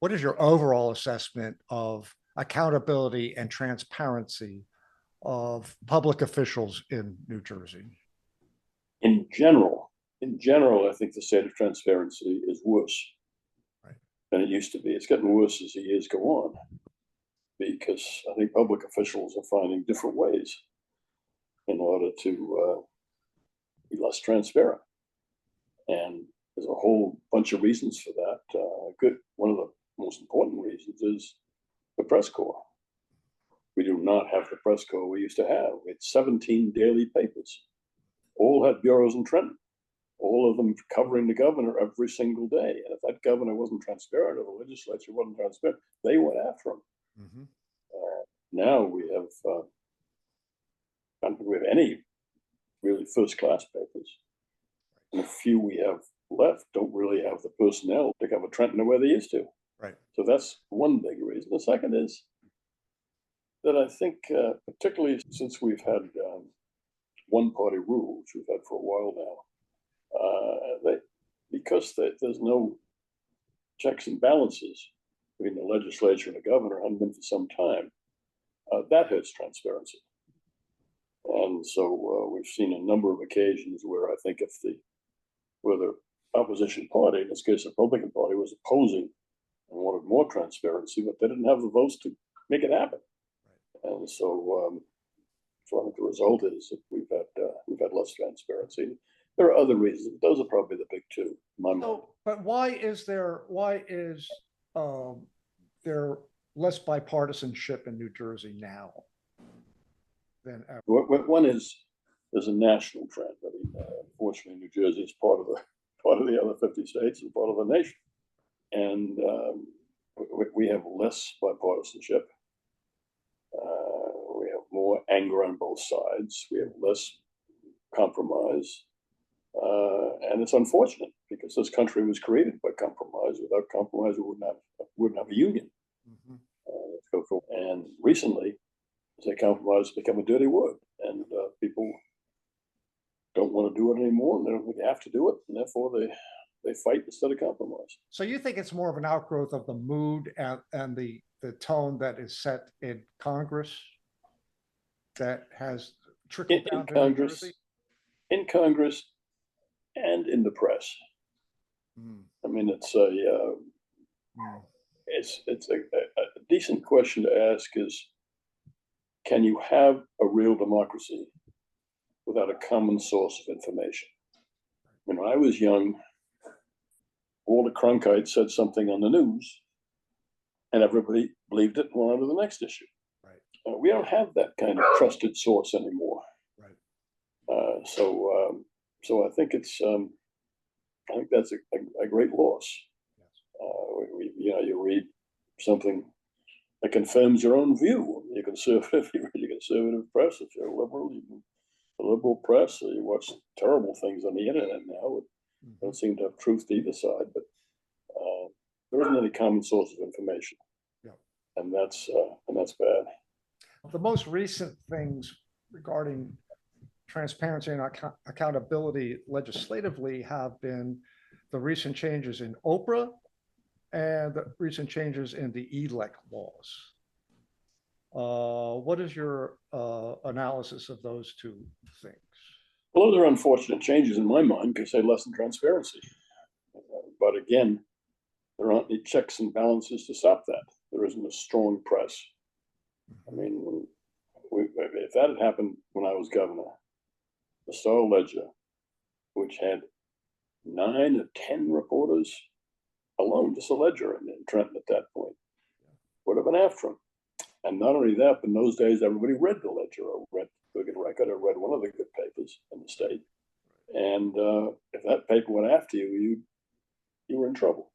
What is your overall assessment of accountability and transparency of public officials in New Jersey? In general, I think the state of transparency is worse Right. than it used to be. It's getting worse as the years go on because I think public officials are finding different ways in order to be less transparent. And there's a whole bunch of reasons for that. One of the most important reasons is the press corps. We do not have the press corps we used to have. It's 17 daily papers, all had bureaus in Trenton, all of them covering the governor every single day. And if that governor wasn't transparent or the legislature wasn't transparent, they went after him. Mm-hmm. Now we have, I don't think we have any really first-class papers. And the few we have left don't really have the personnel to cover Trenton the way they used to. Right. So that's one big reason. The second is that I think, particularly since we've had one-party rule, which we've had for a while now, because there's no checks and balances between the legislature and the governor, haven't been for some time, that hurts transparency. And so we've seen a number of occasions where I think where the opposition party, in this case the Republican Party, was opposing and wanted more transparency, but they didn't have the votes to make it happen. Right. And so I think the result is that we've had less transparency. There are other reasons. Those are probably the big two. But why is there less bipartisanship in New Jersey now than ever? One is there's a national trend. I mean, unfortunately, New Jersey is part of the other 50 states and part of the nation, and we have less bipartisanship. We have more anger on both sides. We have less compromise. And it's unfortunate because this country was created by compromise. Without compromise, we wouldn't have a union. Mm-hmm. And recently, say compromise has become a dirty word, and people don't want to do it anymore, and they don't think they have to do it, and therefore they fight instead of compromise. So you think it's more of an outgrowth of the mood and the tone that is set in Congress that has trickled down to New Jersey? In Congress and in the press. I mean, it's a decent question to ask is, can you have a real democracy without a common source of information? When I was young, Walter Cronkite said something on the news and everybody believed it and went on to the next issue. Right. We don't have that kind of trusted source anymore. Right. So I think that's a great loss. Yes. You read something that confirms your own view. You're conservative. You read a conservative press. If you're a liberal, the liberal press. You watch terrible things on the internet now. Mm-hmm. Don't seem to have truth to either side. But there isn't any common source of information. Yeah. And that's bad. The most recent things regarding transparency and accountability legislatively have been the recent changes in Oprah and the recent changes in the ELEC laws. What is your analysis of those two things? Well, those are unfortunate changes in my mind because they lessen transparency. But again, there aren't any checks and balances to stop that. There isn't a strong press. I mean, if that had happened when I was governor, the Star Ledger, which had 9 or 10 reporters alone, just a ledger in Trenton at that point, would have been after him. And not only that, but in those days, everybody read the Ledger or read the Good Record or read one of the good papers in the state. And if that paper went after you, you were in trouble.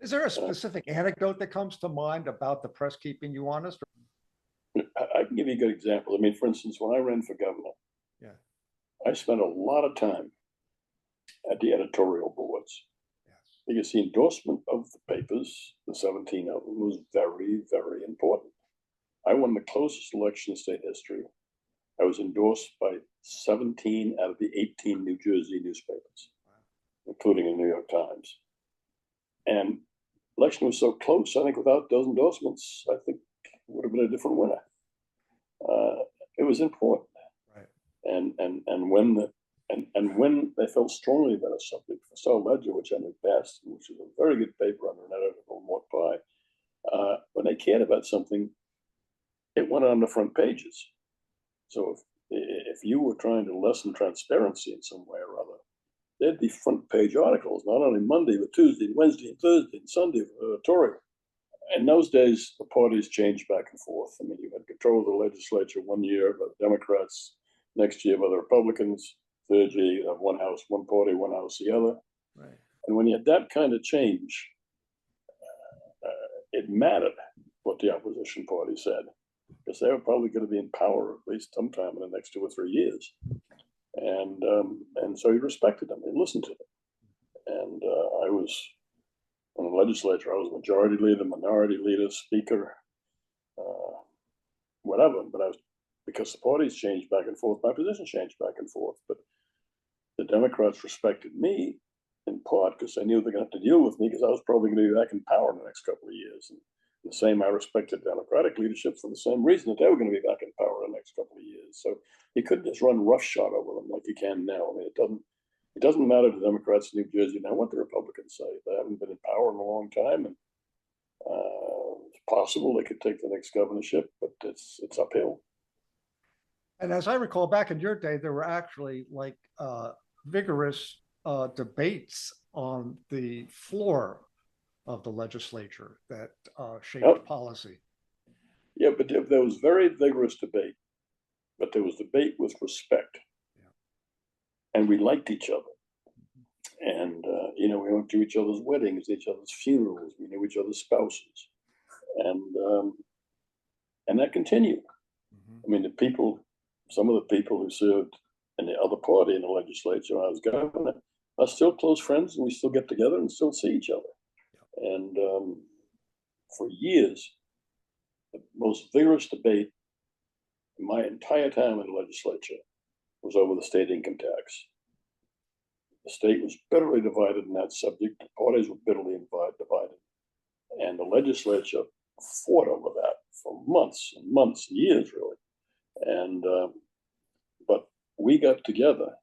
Is there a specific anecdote that comes to mind about the press keeping you honest? I can give you a good example. I mean, for instance, when I ran for governor, I spent a lot of time at the editorial boards. Yes. Because the endorsement of the papers, the 17 of them, was very, very important. I won the closest election in state history. I was endorsed by 17 out of the 18 New Jersey newspapers, including the New York Times. And election was so close. I think without those endorsements, I think it would have been a different winner. It was important. Right. And when they felt strongly about a subject, for Star Ledger, which I knew best, which is a very good paper under an editor called Mort Pye, when they cared about something, it went on the front pages. So if you were trying to lessen transparency in some way or other, there'd be front page articles, not only Monday, but Tuesday, and Wednesday, and Thursday, and Sunday, editorial. In those days, the parties changed back and forth. I mean, you had control of the legislature one year by the Democrats, next year by the Republicans, third year you have one house, one party, one house, the other. Right. And when you had that kind of change, it mattered what the opposition party said, because they were probably going to be in power at least sometime in the next 2 or 3 years. And so he respected them, he listened to them. And I was in the legislature, I was majority leader, minority leader, speaker, whatever. But I was, because the parties changed back and forth, my position changed back and forth. But the Democrats respected me in part because they knew they're going to have to deal with me, because I was probably going to be back in power in the next couple of years. And the same, I respected Democratic leadership for the same reason, that they were going to be back in power in the next couple of years. So you couldn't just run roughshod over them like you can now. I mean, it doesn't matter to Democrats in New Jersey now what the Republicans say. They haven't been in power in a long time, and it's possible they could take the next governorship, but it's uphill. And as I recall, back in your day, there were actually like vigorous debates on the floor of the legislature that shaped policy. Yeah, but there was very vigorous debate, but there was debate with respect. And we liked each other. And, we went to each other's weddings, each other's funerals, we knew each other's spouses. And that continued. I mean, some of the people who served in the other party in the legislature when I was governor are still close friends, and we still get together and still see each other. And for years, the most vigorous debate in my entire time in the legislature was over the state income tax. The state was bitterly divided in that subject. The parties were bitterly divided. And the legislature fought over that for months and months, years really. And but we got together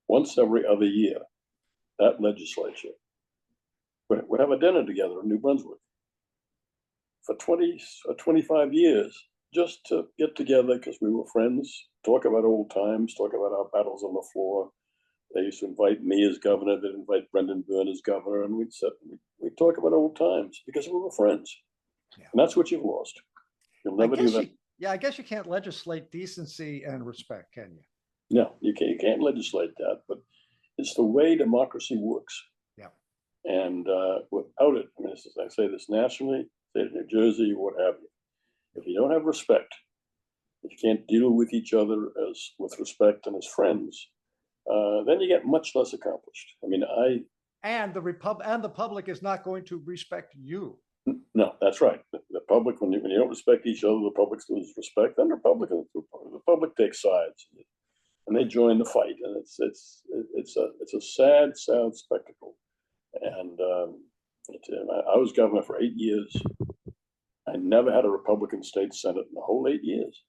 once every other year, that legislature. We'd have a dinner together in New Brunswick for 20 or 25 years, just to get together because we were friends, talk about old times, talk about our battles on the floor. They used to invite me as governor, they'd invite Brendan Byrne as governor, and we'd talk about old times because we were friends. Yeah. And that's what you've lost. You'll never do that. I guess you can't legislate decency and respect, can you? No, you can't legislate that, but it's the way democracy works. Yeah. And without it, I mean, I say this nationally, say it in New Jersey, what have you. If you don't have respect, if you can't deal with each other with respect and as friends, then you get much less accomplished. I mean, and the public is not going to respect you. No, that's right. The public, when you don't respect each other, the public loses respect. Then the public takes sides, and they join the fight, and it's a sad spectacle. And I was governor for 8 years. I never had a Republican state senate in the whole 8 years,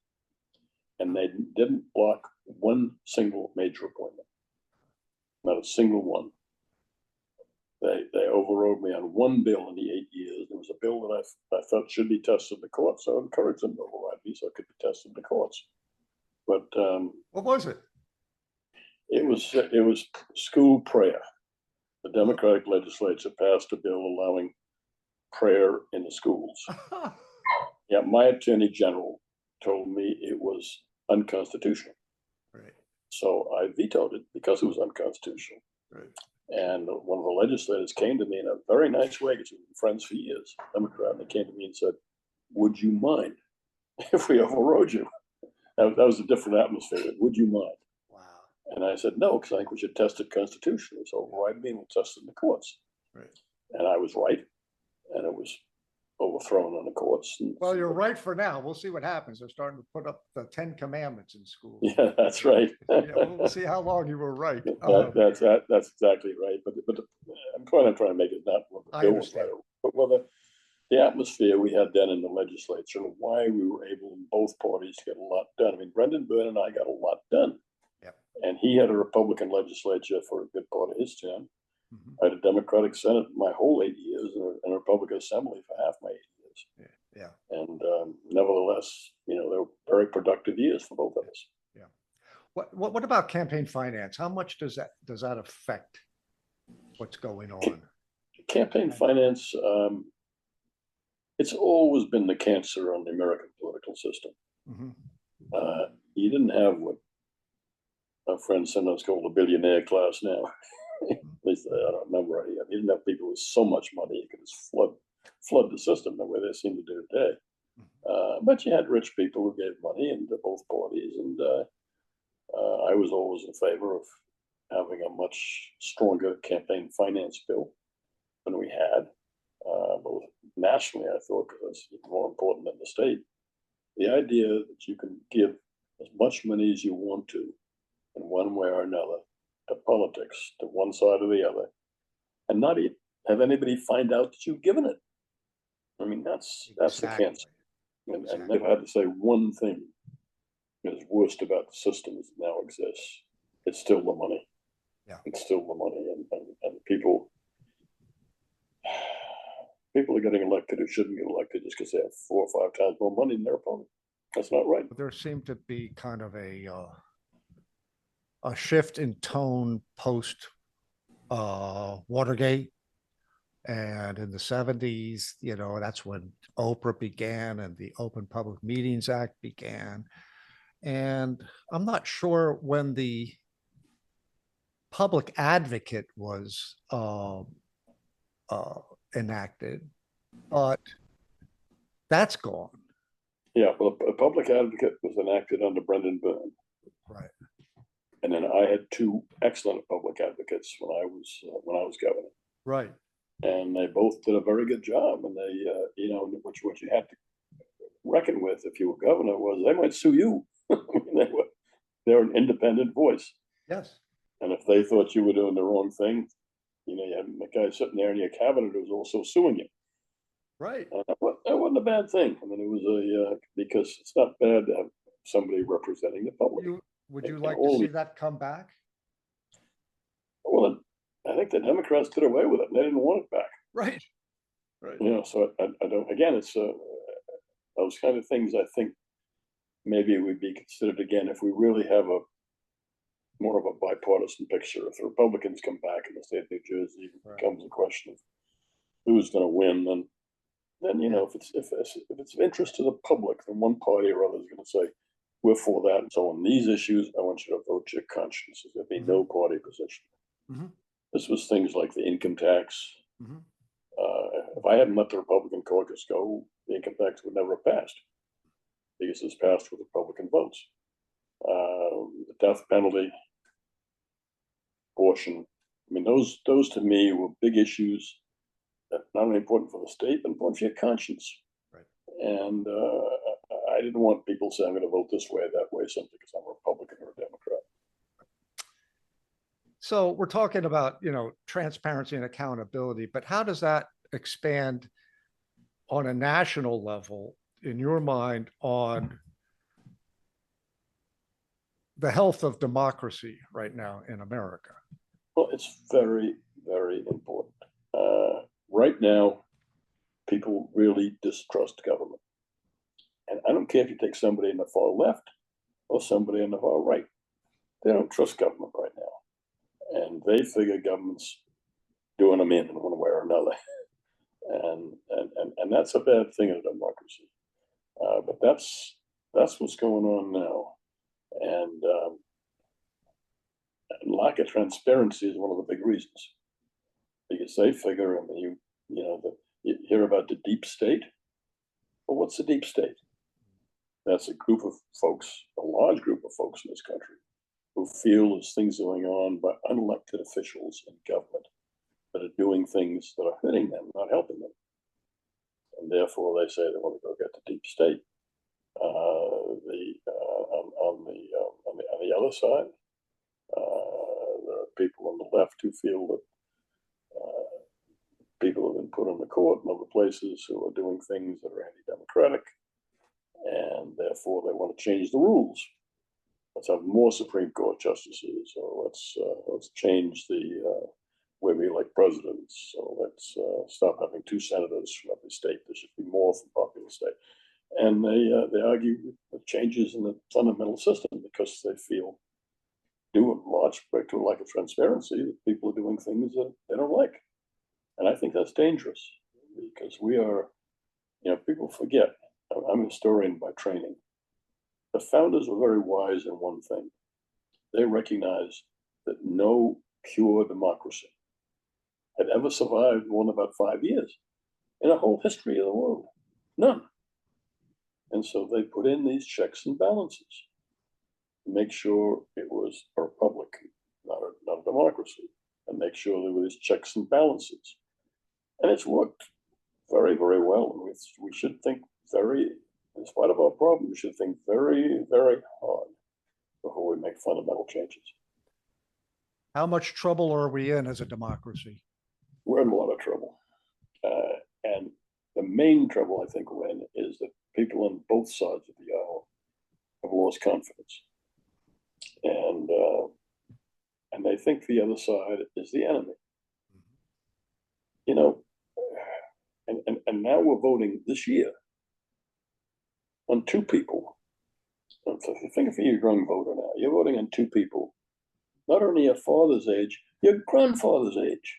and they didn't block one single major appointment, not a single one. They overrode me on one bill in the 8 years. There was a bill that I thought should be tested in the courts, so I encouraged them to override me so it could be tested in the courts. But what was it? It was school prayer. The Democratic legislature passed a bill allowing prayer in the schools. Yeah, my attorney general told me it was unconstitutional. Right. So I vetoed it because it was unconstitutional. Right. And one of the legislators came to me in a very nice way, because we've been friends for years, Democrat, and they came to me and said, "Would you mind if we overrode you?" That was a different atmosphere. Would you mind? Wow. And I said, no, because I think we should test it constitutionally. So override me and we'll test it in the courts. Right. And I was right. And it was overthrown on the courts. Well, you're right for now. We'll see what happens. They're starting to put up the 10 Commandments in schools. Yeah, that's right. We'll see how long you were right. That's exactly right. But the point I'm trying to make is not what I bill was right. understand. But whether the atmosphere we had then in the legislature and why we were able in both parties to get a lot done. I mean, Brendan Byrne and I got a lot done. Yep. And he had a Republican legislature for a good part of his term. Mhm. I had a Democratic Senate my whole 8 years and a Republican Assembly for half my 8 years. Yeah. And nevertheless, they were very productive years for both of us. Yeah. What about campaign finance? How much does that affect what's going on? Campaign finance, it's always been the cancer on the American political system. Mhm. You didn't have what our friends sometimes call the billionaire class now. At least I don't remember right. You didn't have people with so much money you could just flood the system the way they seem to do today. But you had rich people who gave money into both parties, and I was always in favor of having a much stronger campaign finance bill than we had. Both nationally, I thought, because it's more important than the state. The idea that you can give as much money as you want to, in one way or another, to politics, to one side or the other, and not have anybody find out that you've given it. I mean, that's the cancer. And if I had to say one thing that is worst about the system as it now exists, it's still the money. Yeah. It's still the money, and people are getting elected who shouldn't get elected just because they have 4 or 5 times more money than their opponent. That's not right. There seemed to be kind of a shift in tone post Watergate. And in the 70s, that's when Oprah began and the Open Public Meetings Act began. And I'm not sure when the public advocate was enacted, but that's gone. Yeah, well, a public advocate was enacted under Brendan Byrne. Right. And then I had 2 excellent public advocates when I was governor. Right. And they both did a very good job. And they, what you had to reckon with if you were governor was they might sue you. They're an independent voice. Yes. And if they thought you were doing the wrong thing, you had a guy sitting there in your cabinet who was also suing you. Right. That wasn't a bad thing. I mean, it was because it's not bad to have somebody representing the public. Would you like to see that come back? Well, I think the Democrats did away with it. And they didn't want it back. Right. Right. So I don't. Again, it's those kind of things. I think maybe it would be considered again if we really have a more of a bipartisan picture. If the Republicans come back in the state of New Jersey, it becomes a question of who's going to win. Then if it's of interest to the public, then one party or other is going to say we're for that. And so on these issues, I want you to vote your conscience. There'd be no party position. Mm-hmm. This was things like the income tax. Mm-hmm. If I hadn't let the Republican caucus go, the income tax would never have passed because it's passed with Republican votes. The death penalty, abortion. I mean, those to me were big issues that not only important for the state, but important for your conscience. Right. And I didn't want people saying I'm going to vote this way or that way simply because I'm a Republican or a Democrat. So we're talking about, transparency and accountability, but how does that expand on a national level in your mind on the health of democracy right now in America? Well, it's very, very important. Right now, people really distrust government. And I don't care if you take somebody in the far left or somebody in the far right. They don't trust government right now. And they figure government's doing them in one way or another. And that's a bad thing in a democracy. But that's what's going on now. And lack of transparency is one of the big reasons. Because they figure, you hear about the deep state. Well, what's the deep state? That's a group of folks, a large group of folks in this country, who feel there's things going on by unelected officials in government that are doing things that are hurting them, not helping them. And therefore, they say they want to go get the deep state. On the other side, there are people on the left who feel that people have in the court and other places who are doing things that are anti-democratic, and therefore they want to change the rules. Let's have more Supreme Court justices, or let's change the way we elect presidents. So let's stop having 2 senators from every state. There should be more from popular state. And they argue with changes in the fundamental system because they feel, due in large part to a lack of transparency, that people are doing things that they don't like. And I think that's dangerous because we are, people forget. I'm a historian by training. The founders were very wise in one thing. They recognized that no pure democracy had ever survived more than about 5 years in a whole history of the world. None. And so they put in these checks and balances to make sure it was a republic, not a democracy, and make sure there were these checks and balances. And it's worked very, very well. And we should think in spite of our problem, we should think very, very hard before we make fundamental changes. How much trouble are we in as a democracy? We're in a lot of trouble. And the main trouble I think we're in is that people on both sides of the aisle have lost confidence. And they think the other side is the enemy. And now we're voting this year on 2 people. So if you think of your young voter now, you're voting on 2 people, not only your father's age, your grandfather's age.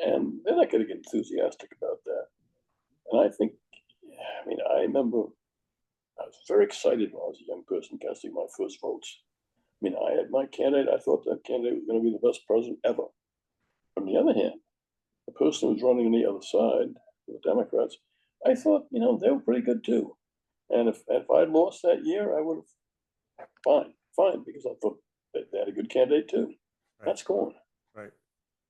And they're not going to get enthusiastic about that. And I remember I was very excited when I was a young person casting my first votes. I had my candidate, I thought that candidate was going to be the best president ever. On the other hand, the person who was running on the other side, the Democrats, I thought, they were pretty good too. And if I'd lost that year, I would have, fine, because I thought they had a good candidate too. Right. That's gone. Right.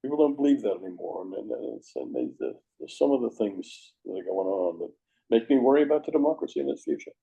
People don't believe that anymore. And there's some of the things that are going on that make me worry about the democracy in its future.